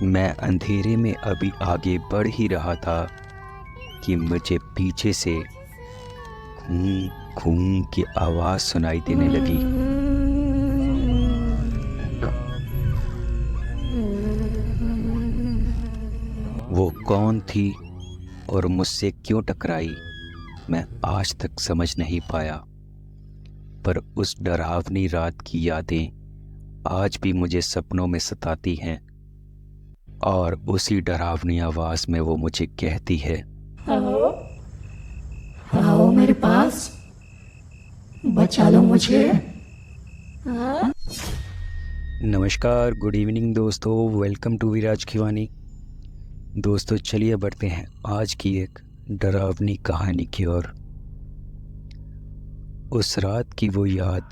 मैं अंधेरे में अभी आगे बढ़ ही रहा था कि मुझे पीछे से घूं घूं की आवाज़ सुनाई देने लगी। वो कौन थी और मुझसे क्यों टकराई, मैं आज तक समझ नहीं पाया। पर उस डरावनी रात की यादें आज भी मुझे सपनों में सताती हैं और उसी डरावनी आवाज़ में वो मुझे कहती है, आओ आओ मेरे पास, बचा लो मुझे। हाँ? नमस्कार, गुड इवनिंग दोस्तों, वेलकम टू विराज खिवानी। दोस्तों चलिए बढ़ते हैं आज की एक डरावनी कहानी की ओर। उस रात की वो याद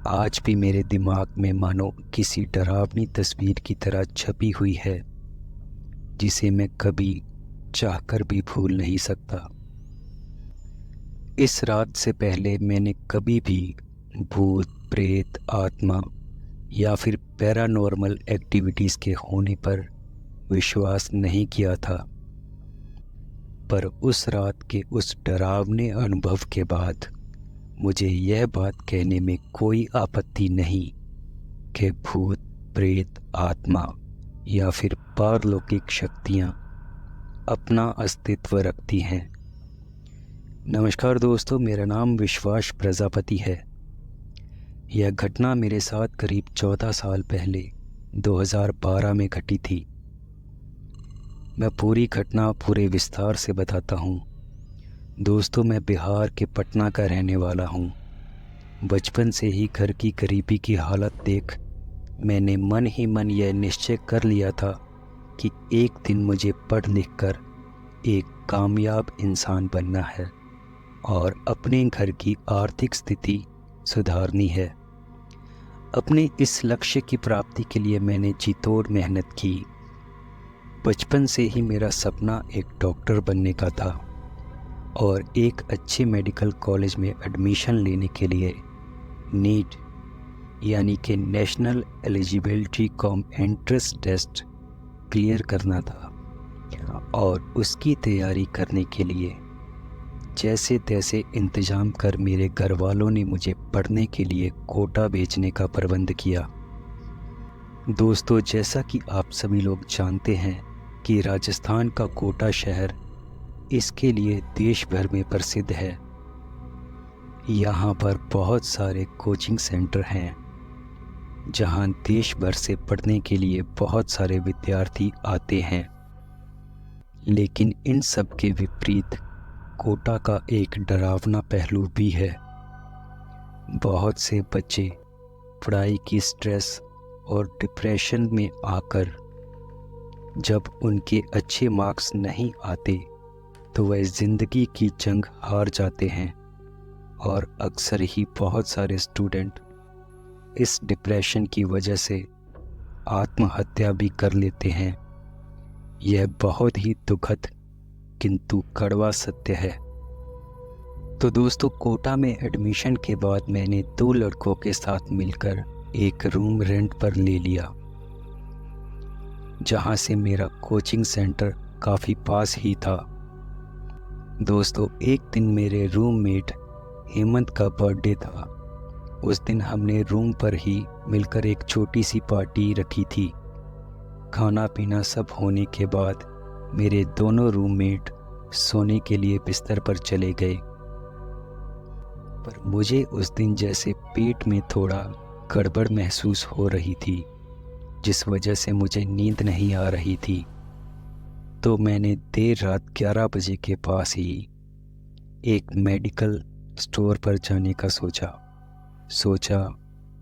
आज भी मेरे दिमाग में मानो किसी डरावनी तस्वीर की तरह छपी हुई है, जिसे मैं कभी चाहकर भी भूल नहीं सकता। इस रात से पहले मैंने कभी भी भूत, प्रेत, आत्मा या फिर पैरानॉर्मल एक्टिविटीज़ के होने पर विश्वास नहीं किया था। पर उस रात के उस डरावने अनुभव के बाद मुझे यह बात कहने में कोई आपत्ति नहीं कि भूत, प्रेत, आत्मा या फिर पारलौकिक शक्तियाँ अपना अस्तित्व रखती हैं। नमस्कार दोस्तों, मेरा नाम विश्वास प्रजापति है। यह घटना मेरे साथ करीब 14 साल पहले 2012 में घटी थी। मैं पूरी घटना पूरे विस्तार से बताता हूँ। दोस्तों, मैं बिहार के पटना का रहने वाला हूँ। बचपन से ही घर की गरीबी की हालत देख मैंने मन ही मन यह निश्चय कर लिया था कि एक दिन मुझे पढ़ लिख कर एक कामयाब इंसान बनना है और अपने घर की आर्थिक स्थिति सुधारनी है। अपने इस लक्ष्य की प्राप्ति के लिए मैंने जी तोड़ मेहनत की। बचपन से ही मेरा सपना एक डॉक्टर बनने का था और एक अच्छे मेडिकल कॉलेज में एडमिशन लेने के लिए नीट यानी कि national eligibility cum entrance test clear करना था और उसकी तैयारी करने के लिए जैसे तैसे इंतज़ाम कर मेरे घर वालों ने मुझे पढ़ने के लिए कोटा भेजने का प्रबंध किया। दोस्तों, जैसा कि आप सभी लोग जानते हैं कि राजस्थान का कोटा शहर इसके लिए देश भर में प्रसिद्ध है। यहाँ पर बहुत सारे कोचिंग सेंटर हैं जहाँ देश भर से पढ़ने के लिए बहुत सारे विद्यार्थी आते हैं। लेकिन इन सब के विपरीत कोटा का एक डरावना पहलू भी है। बहुत से बच्चे पढ़ाई की स्ट्रेस और डिप्रेशन में आकर जब उनके अच्छे मार्क्स नहीं आते तो वह ज़िंदगी की जंग हार जाते हैं और अक्सर ही बहुत सारे स्टूडेंट इस डिप्रेशन की वजह से आत्महत्या भी कर लेते हैं। यह बहुत ही दुखद किंतु कड़वा सत्य है। तो दोस्तों, कोटा में एडमिशन के बाद मैंने 2 लड़कों के साथ मिलकर एक रूम रेंट पर ले लिया, जहां से मेरा कोचिंग सेंटर काफ़ी पास ही था। दोस्तों, एक दिन मेरे रूममेट हेमंत का बर्थडे था। उस दिन हमने रूम पर ही मिलकर एक छोटी सी पार्टी रखी थी। खाना पीना सब होने के बाद मेरे दोनों रूममेट सोने के लिए बिस्तर पर चले गए। पर मुझे उस दिन जैसे पेट में थोड़ा गड़बड़ महसूस हो रही थी, जिस वजह से मुझे नींद नहीं आ रही थी। तो मैंने देर रात 11 बजे के पास ही एक मेडिकल स्टोर पर जाने का सोचा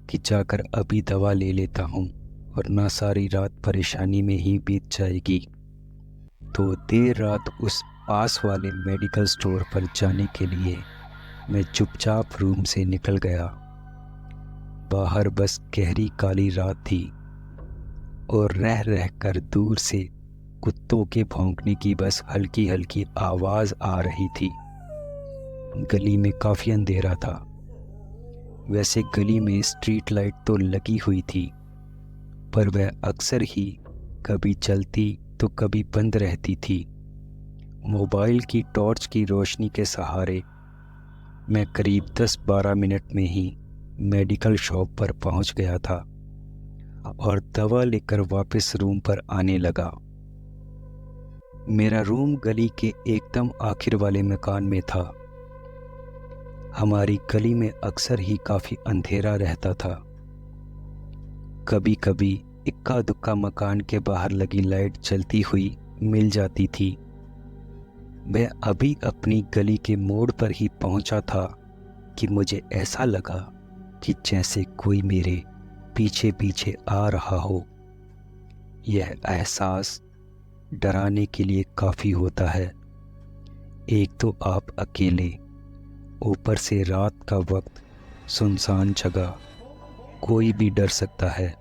कि जाकर अभी दवा ले लेता हूँ वरना सारी रात परेशानी में ही बीत जाएगी। तो देर रात उस पास वाले मेडिकल स्टोर पर जाने के लिए मैं चुपचाप रूम से निकल गया। बाहर बस गहरी काली रात थी और रह रह कर दूर से कुत्तों के भौंकने की बस हल्की हल्की आवाज़ आ रही थी। गली में काफ़ी अंधेरा था। वैसे गली में स्ट्रीट लाइट तो लगी हुई थी, पर वह अक्सर ही कभी चलती तो कभी बंद रहती थी। मोबाइल की टॉर्च की रोशनी के सहारे मैं करीब 10-12 मिनट में ही मेडिकल शॉप पर पहुंच गया था और दवा लेकर वापस रूम पर आने लगा। मेरा रूम गली के एकदम आखिर वाले मकान में था। हमारी गली में अक्सर ही काफ़ी अंधेरा रहता था। कभी कभी इक्का दुक्का मकान के बाहर लगी लाइट जलती हुई मिल जाती थी। मैं अभी अपनी गली के मोड़ पर ही पहुंचा था कि मुझे ऐसा लगा कि जैसे कोई मेरे पीछे पीछे आ रहा हो। यह एहसास डराने के लिए काफ़ी होता है। एक तो आप अकेले, ऊपर से रात का वक्त, सुनसान जगह, कोई भी डर सकता है।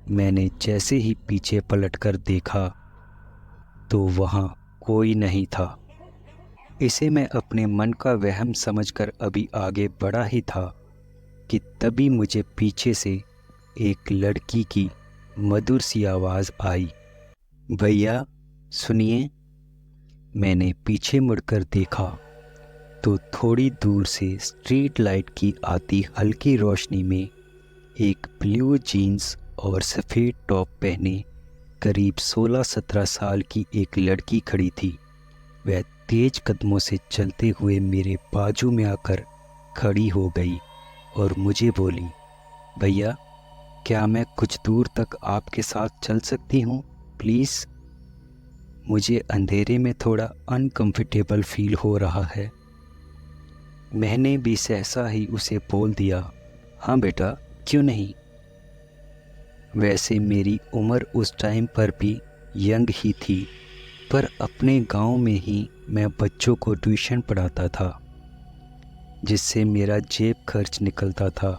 मैंने जैसे ही पीछे पलटकर देखा तो वहाँ कोई नहीं था। इसे मैं अपने मन का वहम समझकर अभी आगे बढ़ा ही था कि तभी मुझे पीछे से एक लड़की की मधुर सी आवाज़ आई, भैया सुनिए। मैंने पीछे मुड़कर देखा तो थोड़ी दूर से स्ट्रीट लाइट की आती हल्की रोशनी में एक ब्लू जीन्स और सफ़ेद टॉप पहने करीब 16-17 साल की एक लड़की खड़ी थी। वह तेज कदमों से चलते हुए मेरे बाजू में आकर खड़ी हो गई और मुझे बोली, भैया क्या मैं कुछ दूर तक आपके साथ चल सकती हूँ प्लीज़? मुझे अंधेरे में थोड़ा अनकंफर्टेबल फील हो रहा है। मैंने भी सहसा ही उसे बोल दिया, हाँ बेटा क्यों नहीं। वैसे मेरी उम्र उस टाइम पर भी यंग ही थी, पर अपने गांव में ही मैं बच्चों को ट्यूशन पढ़ाता था, जिससे मेरा जेब खर्च निकलता था।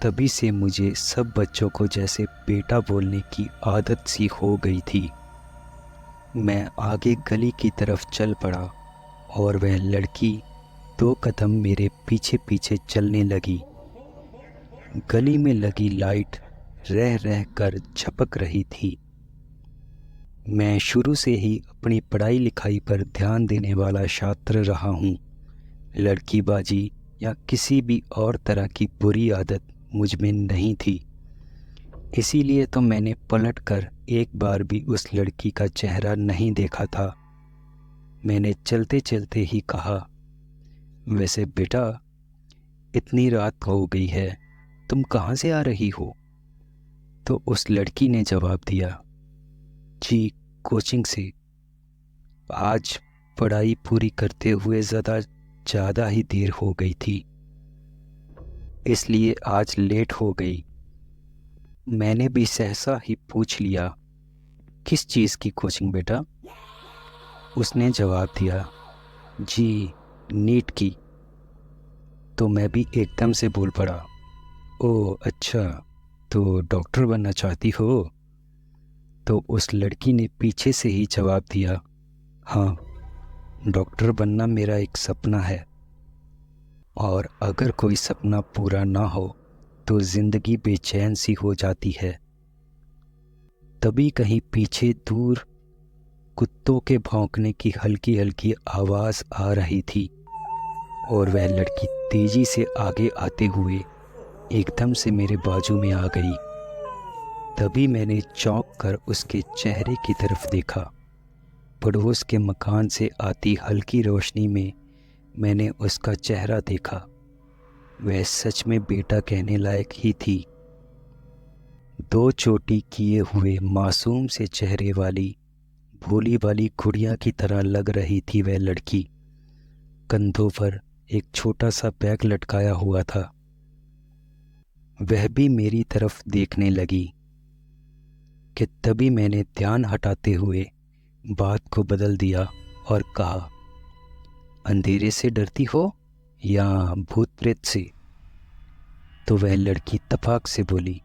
तभी से मुझे सब बच्चों को जैसे बेटा बोलने की आदत सी हो गई थी। मैं आगे गली की तरफ चल पड़ा और वह लड़की 2 कदम मेरे पीछे पीछे चलने लगी। गली में लगी लाइट रह रह कर झपक रही थी। मैं शुरू से ही अपनी पढ़ाई लिखाई पर ध्यान देने वाला छात्र रहा हूँ। लड़कीबाजी या किसी भी और तरह की बुरी आदत मुझ में नहीं थी। इसीलिए तो मैंने पलटकर एक बार भी उस लड़की का चेहरा नहीं देखा था। मैंने चलते चलते ही कहा, वैसे बेटा इतनी रात हो गई है, तुम कहाँ से आ रही हो? तो उस लड़की ने जवाब दिया, जी कोचिंग से। आज पढ़ाई पूरी करते हुए ज़्यादा ही देर हो गई थी, इसलिए आज लेट हो गई। मैंने भी सहसा ही पूछ लिया, किस चीज़ की कोचिंग बेटा? उसने जवाब दिया, जी नीट की। तो मैं भी एकदम से बोल पड़ा, ओह अच्छा, तो डॉक्टर बनना चाहती हो? तो उस लड़की ने पीछे से ही जवाब दिया, हाँ डॉक्टर बनना मेरा एक सपना है, और अगर कोई सपना पूरा ना हो तो ज़िंदगी बेचैन सी हो जाती है। तभी कहीं पीछे दूर कुत्तों के भौंकने की हल्की हल्की आवाज़ आ रही थी और वह लड़की तेज़ी से आगे आते हुए एकदम से मेरे बाजू में आ गई। तभी मैंने चौंक कर उसके चेहरे की तरफ देखा। पड़ोस के मकान से आती हल्की रोशनी में मैंने उसका चेहरा देखा। वह सच में बेटा कहने लायक ही थी। 2 चोटी किए हुए मासूम से चेहरे वाली भोली वाली गुड़िया की तरह लग रही थी वह लड़की। कंधों पर एक छोटा सा बैग लटकाया हुआ था। वह भी मेरी तरफ देखने लगी कि तभी मैंने ध्यान हटाते हुए बात को बदल दिया और कहा, अंधेरे से डरती हो या भूत प्रेत से? तो वह लड़की तफाक से बोली,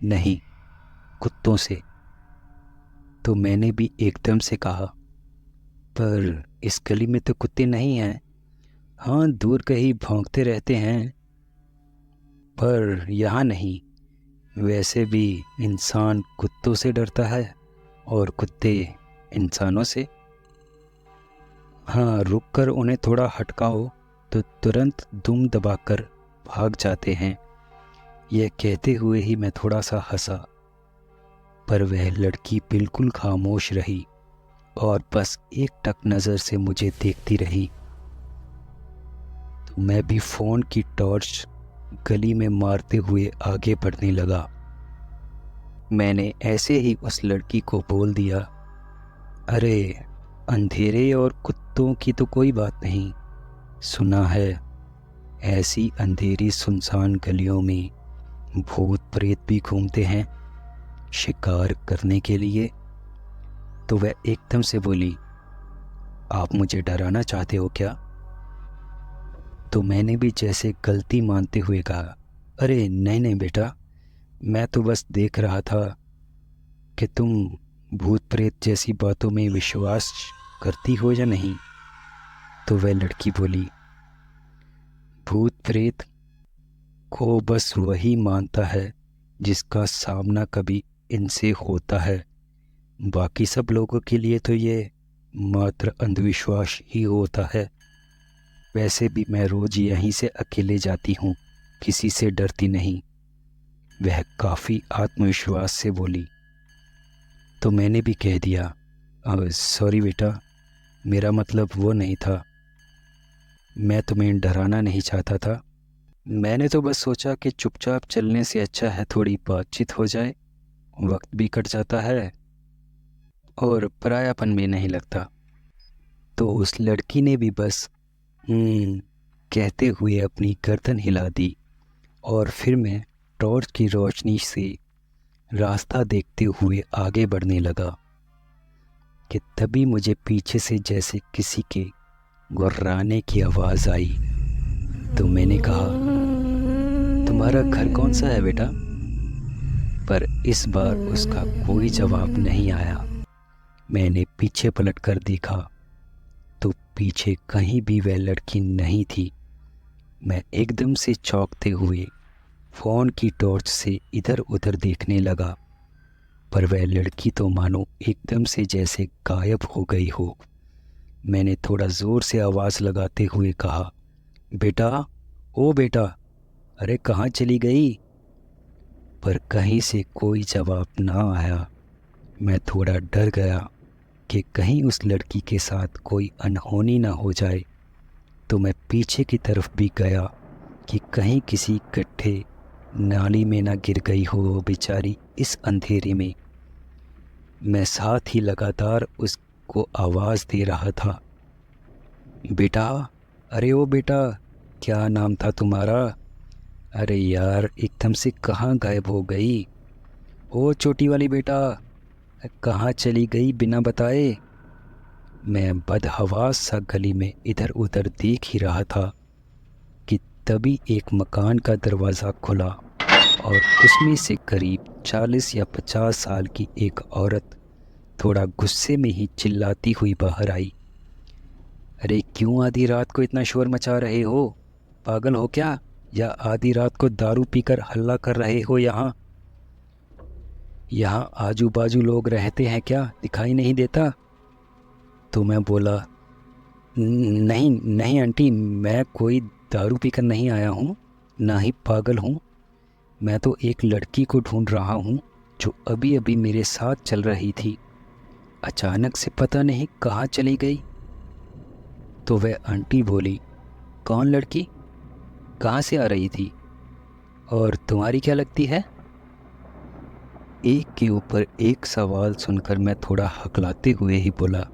नहीं कुत्तों से। तो मैंने भी एकदम से कहा, पर इस गली में तो कुत्ते नहीं हैं। हाँ दूर कहीं भौंकते रहते हैं। पर यहाँ नहीं। वैसे भी इंसान कुत्तों से डरता है और कुत्ते इंसानों से। हाँ, रुककर उन्हें थोड़ा हटकाओ तो तुरंत दुम दबाकर भाग जाते हैं। यह कहते हुए ही मैं थोड़ा सा हंसा, पर वह लड़की बिल्कुल खामोश रही और बस एक टक नज़र से मुझे देखती रही। तो मैं भी फ़ोन की टॉर्च गली में मारते हुए आगे बढ़ने लगा। मैंने ऐसे ही उस लड़की को बोल दिया, अरे अंधेरे और कुत्तों की तो कोई बात नहीं, सुना है ऐसी अंधेरी सुनसान गलियों में भूत प्रेत भी घूमते हैं शिकार करने के लिए। तो वह एकदम से बोली, आप मुझे डराना चाहते हो क्या? तो मैंने भी जैसे गलती मानते हुए कहा, अरे नहीं नहीं बेटा, मैं तो बस देख रहा था कि तुम भूत प्रेत जैसी बातों में विश्वास करती हो या नहीं। तो वह लड़की बोली, भूत प्रेत को बस वही मानता है जिसका सामना कभी इनसे होता है। बाकी सब लोगों के लिए तो ये मात्र अंधविश्वास ही होता है। वैसे भी मैं रोज यहीं से अकेले जाती हूँ, किसी से डरती नहीं। वह काफ़ी आत्मविश्वास से बोली। तो मैंने भी कह दिया, सॉरी बेटा, मेरा मतलब वो नहीं था, मैं तुम्हें डराना नहीं चाहता था। मैंने तो बस सोचा कि चुपचाप चलने से अच्छा है थोड़ी बातचीत हो जाए, वक्त भी कट जाता है और परायापन भी नहीं लगता। तो उस लड़की ने भी बस कहते हुए अपनी गर्दन हिला दी और फिर मैं टॉर्च की रोशनी से रास्ता देखते हुए आगे बढ़ने लगा कि तभी मुझे पीछे से जैसे किसी के गुर्राने की आवाज़ आई। तो मैंने कहा, तुम्हारा घर कौन सा है बेटा? पर इस बार उसका कोई जवाब नहीं आया। मैंने पीछे पलटकर देखा तो पीछे कहीं भी वह लड़की नहीं थी। मैं एकदम से चौंकते हुए फ़ोन की टॉर्च से इधर उधर देखने लगा, पर वह लड़की तो मानो एकदम से जैसे गायब हो गई हो। मैंने थोड़ा ज़ोर से आवाज़ लगाते हुए कहा, बेटा, ओ बेटा, अरे कहाँ चली गई? पर कहीं से कोई जवाब ना आया। मैं थोड़ा डर गया कि कहीं उस लड़की के साथ कोई अनहोनी ना हो जाए। तो मैं पीछे की तरफ भी गया कि कहीं किसी गड्ढे नाली में ना गिर गई हो वो बेचारी इस अंधेरे में। मैं साथ ही लगातार उसको आवाज़ दे रहा था, बेटा, अरे ओ बेटा, क्या नाम था तुम्हारा? अरे यार, एकदम से कहाँ गायब हो गई? ओ छोटी वाली बेटा, कहाँ चली गई बिना बताए? मैं बदहवास सा गली में इधर उधर देख ही रहा था कि तभी एक मकान का दरवाज़ा खुला और उसमें से करीब 40 या 50 साल की एक औरत थोड़ा गुस्से में ही चिल्लाती हुई बाहर आई। अरे क्यों आधी रात को इतना शोर मचा रहे हो? पागल हो क्या? या आधी रात को दारू पीकर हल्ला कर रहे हो? यहाँ आजू बाजू लोग रहते हैं क्या? दिखाई नहीं देता? तो मैं बोला, नहीं नहीं आंटी, मैं कोई दारू पीकर नहीं आया हूँ, ना ही पागल हूँ। मैं तो एक लड़की को ढूंढ रहा हूँ जो अभी अभी मेरे साथ चल रही थी, अचानक से पता नहीं कहाँ चली गई। तो वह आंटी बोली, कौन लड़की? कहाँ से आ रही थी? और तुम्हारी क्या लगती है? एक के ऊपर एक सवाल सुनकर मैं थोड़ा हकलाते हुए ही बोला,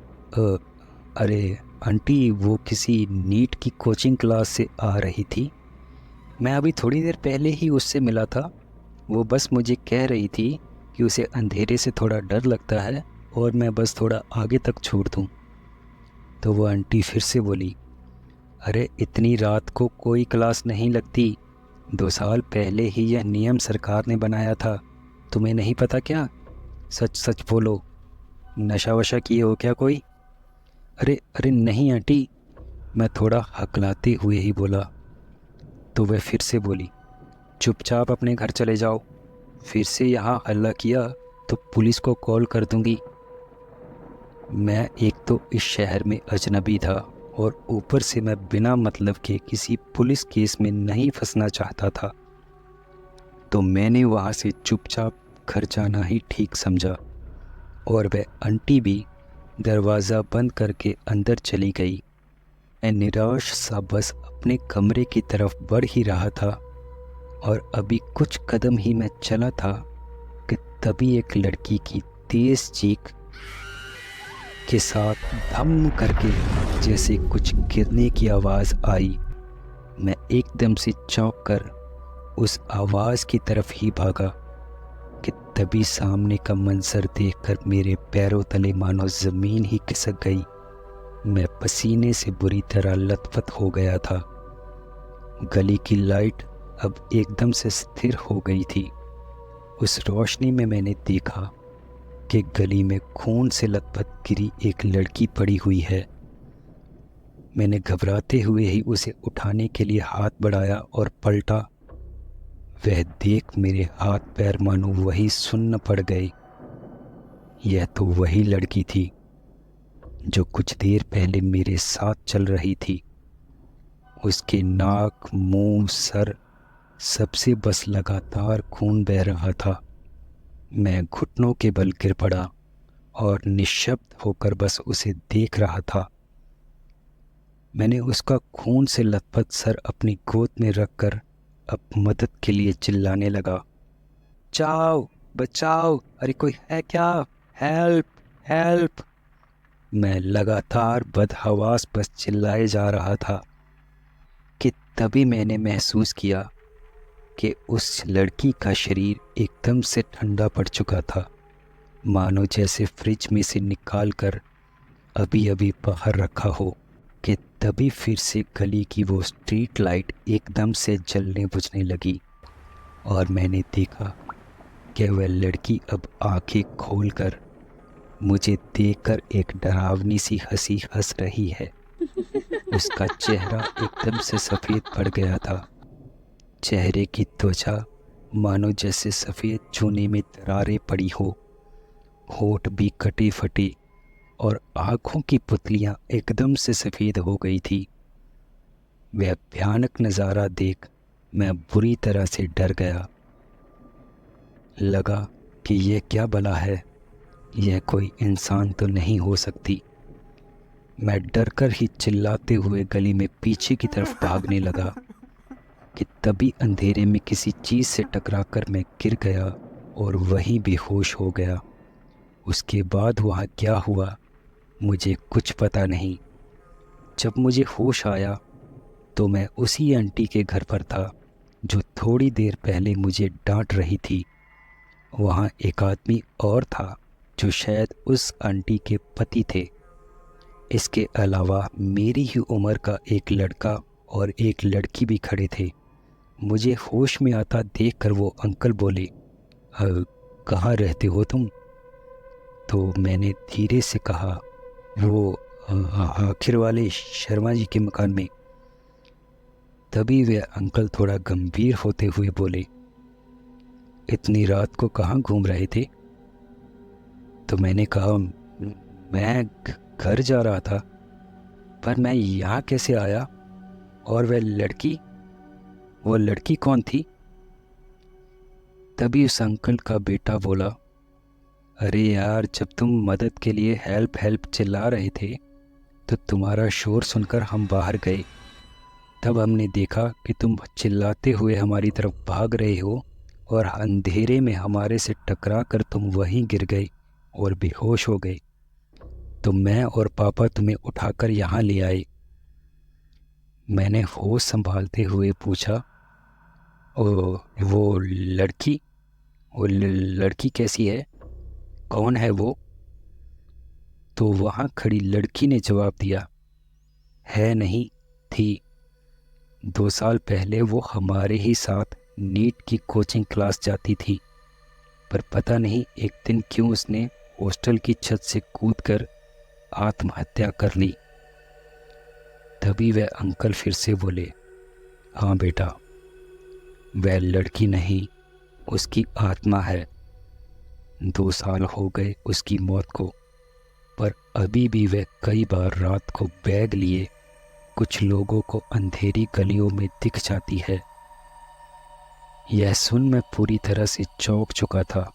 अरे आंटी, वो किसी नीट की कोचिंग क्लास से आ रही थी। मैं अभी थोड़ी देर पहले ही उससे मिला था। वो बस मुझे कह रही थी कि उसे अंधेरे से थोड़ा डर लगता है और मैं बस थोड़ा आगे तक छोड़ दूँ। तो वो आंटी फिर से बोली, अरे इतनी रात को कोई क्लास नहीं लगती। 2 साल पहले ही यह नियम सरकार ने बनाया था, तुम्हें नहीं पता क्या? सच सच बोलो, नशा वशा किए हो क्या कोई? अरे अरे नहीं आंटी, मैं थोड़ा हकलाते हुए ही बोला। तो वह फिर से बोली, चुपचाप अपने घर चले जाओ। फिर से यहाँ हल्ला किया तो पुलिस को कॉल कर दूंगी। मैं एक तो इस शहर में अजनबी था और ऊपर से मैं बिना मतलब के किसी पुलिस केस में नहीं फंसना चाहता था, तो मैंने वहाँ से चुपचाप घर जाना ही ठीक समझा। और वह आंटी भी दरवाज़ा बंद करके अंदर चली गई। मैं निराश सा बस अपने कमरे की तरफ बढ़ ही रहा था और अभी कुछ कदम ही मैं चला था कि तभी एक लड़की की तेज चीख के साथ धम करके जैसे कुछ गिरने की आवाज़ आई। मैं एकदम से चौंक कर उस आवाज़ की तरफ ही भागा कि तभी सामने का मंजर देखकर मेरे पैरों तले मानो ज़मीन ही खिसक गई। मैं पसीने से बुरी तरह लथपथ हो गया था। गली की लाइट अब एकदम से स्थिर हो गई थी। उस रोशनी में मैंने देखा कि गली में खून से लथपथ गिरी एक लड़की पड़ी हुई है। मैंने घबराते हुए ही उसे उठाने के लिए हाथ बढ़ाया और पलटा। वह देख मेरे हाथ पैर मानो वही सुन्न पड़ गए। यह तो वही लड़की थी जो कुछ देर पहले मेरे साथ चल रही थी। उसके नाक, मुंह, सर सबसे बस लगातार खून बह रहा था। मैं घुटनों के बल गिर पड़ा और निश्शब्द होकर बस उसे देख रहा था। मैंने उसका खून से लथपथ सर अपनी गोद में रखकर अब मदद के लिए चिल्लाने लगा, बचाओ बचाओ, अरे कोई है क्या, हेल्प हेल्प। मैं लगातार बदहवास बस चिल्लाए जा रहा था कि तभी मैंने महसूस किया कि उस लड़की का शरीर एकदम से ठंडा पड़ चुका था, मानो जैसे फ्रिज में से निकाल कर अभी अभी बाहर रखा हो। कि तभी फिर से गली की वो स्ट्रीट लाइट एकदम से जलने बुझने लगी और मैंने देखा कि वह लड़की अब आंखें खोलकर मुझे देखकर एक डरावनी सी हंसी हंस रही है। उसका चेहरा एकदम से सफ़ेद पड़ गया था। चेहरे की त्वचा मानो जैसे सफ़ेद चूने में दरारें पड़ी हो, होठ भी कटी फटी और आँखों की पुतलियाँ एकदम से सफ़ेद हो गई थी। वह भयानक नज़ारा देख मैं बुरी तरह से डर गया। लगा कि यह क्या भला है, यह कोई इंसान तो नहीं हो सकती। मैं डरकर ही चिल्लाते हुए गली में पीछे की तरफ भागने लगा कि तभी अंधेरे में किसी चीज़ से टकराकर मैं गिर गया और वहीं बेहोश हो गया। उसके बाद वहाँ क्या हुआ मुझे कुछ पता नहीं। जब मुझे होश आया तो मैं उसी आंटी के घर पर था जो थोड़ी देर पहले मुझे डांट रही थी। वहाँ एक आदमी और था जो शायद उस आंटी के पति थे। इसके अलावा मेरी ही उम्र का एक लड़का और एक लड़की भी खड़े थे। मुझे होश में आता देखकर वो अंकल बोले, कहाँ रहते हो तुम? तो मैंने धीरे से कहा, वो आखिर वाले शर्मा जी के मकान में। तभी वे अंकल थोड़ा गंभीर होते हुए बोले, इतनी रात को कहाँ घूम रहे थे? तो मैंने कहा, मैं घर जा रहा था, पर मैं यहाँ कैसे आया? और वो लड़की कौन थी? तभी उस अंकल का बेटा बोला, अरे यार, जब तुम मदद के लिए हेल्प हेल्प चिल्ला रहे थे तो तुम्हारा शोर सुनकर हम बाहर गए। तब हमने देखा कि तुम चिल्लाते हुए हमारी तरफ भाग रहे हो और अंधेरे में हमारे से टकरा कर तुम वहीं गिर गए और बेहोश हो गए। तो मैं और पापा तुम्हें उठाकर यहाँ ले आए। मैंने होश संभालते हुए पूछा, वो लड़की कैसी है? कौन है वो? तो वहाँ खड़ी लड़की ने जवाब दिया, है नहीं, थी। 2 साल पहले वो हमारे ही साथ नीट की कोचिंग क्लास जाती थी, पर पता नहीं एक दिन क्यों उसने हॉस्टल की छत से कूदकर आत्महत्या कर ली। तभी वह अंकल फिर से बोले, हाँ बेटा, वह लड़की नहीं, उसकी आत्मा है। 2 साल हो गए उसकी मौत को, पर अभी भी वह कई बार रात को बैग लिए कुछ लोगों को अंधेरी गलियों में दिख जाती है। यह सुन मैं पूरी तरह से चौंक चुका था।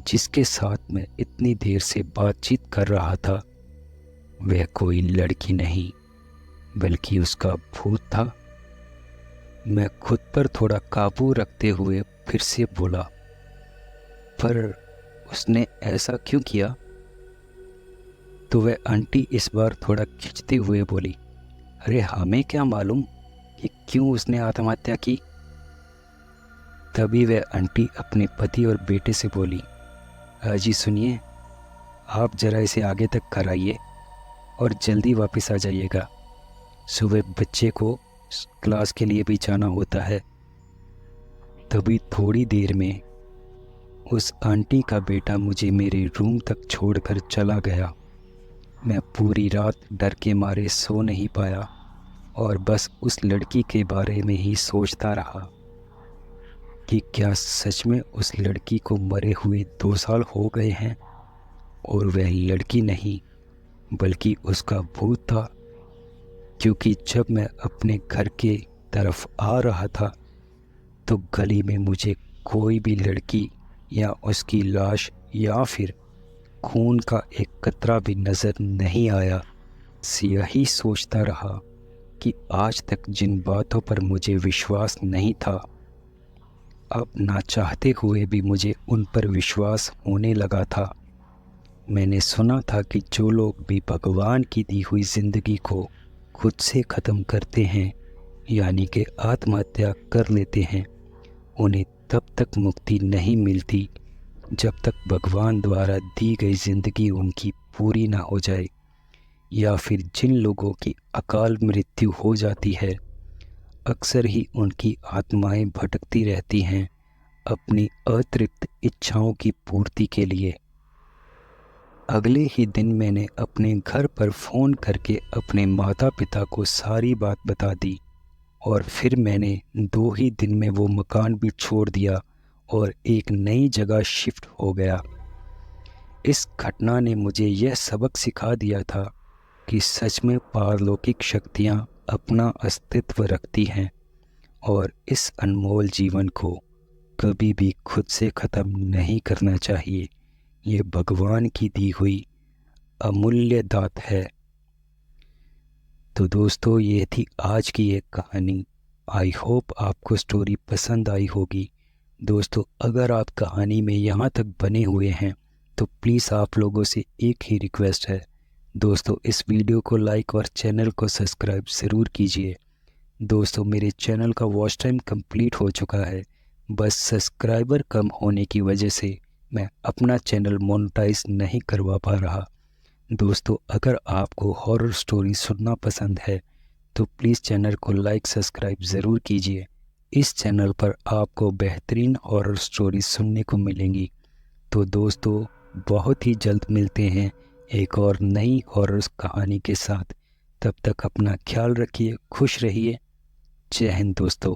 जिसके साथ मैं इतनी देर से बातचीत कर रहा था वह कोई लड़की नहीं बल्कि उसका भूत था। मैं खुद पर थोड़ा काबू रखते हुए फिर से बोला, पर उसने ऐसा क्यों किया? तो वह आंटी इस बार थोड़ा खिंचते हुए बोली, अरे हमें क्या मालूम कि क्यों उसने आत्महत्या की। तभी वह आंटी अपने पति और बेटे से बोली, जी सुनिए, आप ज़रा इसे आगे तक कराइए और जल्दी वापस आ जाइएगा। सुबह बच्चे को क्लास के लिए भी जाना होता है। तभी थोड़ी देर में उस आंटी का बेटा मुझे मेरे रूम तक छोड़कर चला गया। मैं पूरी रात डर के मारे सो नहीं पाया और बस उस लड़की के बारे में ही सोचता रहा कि क्या सच में उस लड़की को मरे हुए 2 साल हो गए हैं और वह लड़की नहीं बल्कि उसका भूत था। क्योंकि जब मैं अपने घर के तरफ आ रहा था तो गली में मुझे कोई भी लड़की या उसकी लाश या फिर खून का एक कतरा भी नज़र नहीं आया। यही सोचता रहा कि आज तक जिन बातों पर मुझे विश्वास नहीं था, अब ना चाहते हुए भी मुझे उन पर विश्वास होने लगा था। मैंने सुना था कि जो लोग भी भगवान की दी हुई ज़िंदगी को खुद से ख़त्म करते हैं यानी कि आत्महत्या कर लेते हैं, उन्हें तब तक मुक्ति नहीं मिलती जब तक भगवान द्वारा दी गई ज़िंदगी उनकी पूरी ना हो जाए। या फिर जिन लोगों की अकाल मृत्यु हो जाती है, अक्सर ही उनकी आत्माएं भटकती रहती हैं अपनी अतृप्त इच्छाओं की पूर्ति के लिए। अगले ही दिन मैंने अपने घर पर फ़ोन करके अपने माता पिता को सारी बात बता दी और फिर मैंने 2 ही दिन में वो मकान भी छोड़ दिया और एक नई जगह शिफ्ट हो गया। इस घटना ने मुझे यह सबक सिखा दिया था कि सच में पारलौकिक शक्तियाँ अपना अस्तित्व रखती हैं और इस अनमोल जीवन को कभी भी खुद से ख़त्म नहीं करना चाहिए। ये भगवान की दी हुई अमूल्य दात है। तो दोस्तों, ये थी आज की एक कहानी। आई होप आपको स्टोरी पसंद आई होगी। दोस्तों, अगर आप कहानी में यहाँ तक बने हुए हैं तो प्लीज़ आप लोगों से एक ही रिक्वेस्ट है, दोस्तों इस वीडियो को लाइक और चैनल को सब्सक्राइब ज़रूर कीजिए। दोस्तों, मेरे चैनल का वॉच टाइम कंप्लीट हो चुका है, बस सब्सक्राइबर कम होने की वजह से मैं अपना चैनल मोनेटाइज नहीं करवा पा रहा। दोस्तों, अगर आपको हॉरर स्टोरी सुनना पसंद है तो प्लीज़ चैनल को लाइक सब्सक्राइब ज़रूर कीजिए। इस चैनल पर आपको बेहतरीन हॉरर स्टोरी सुनने को मिलेंगी। तो दोस्तों, बहुत ही जल्द मिलते हैं एक और नई हॉरर कहानी के साथ। तब तक अपना ख्याल रखिए, खुश रहिए। जय हिंद दोस्तों।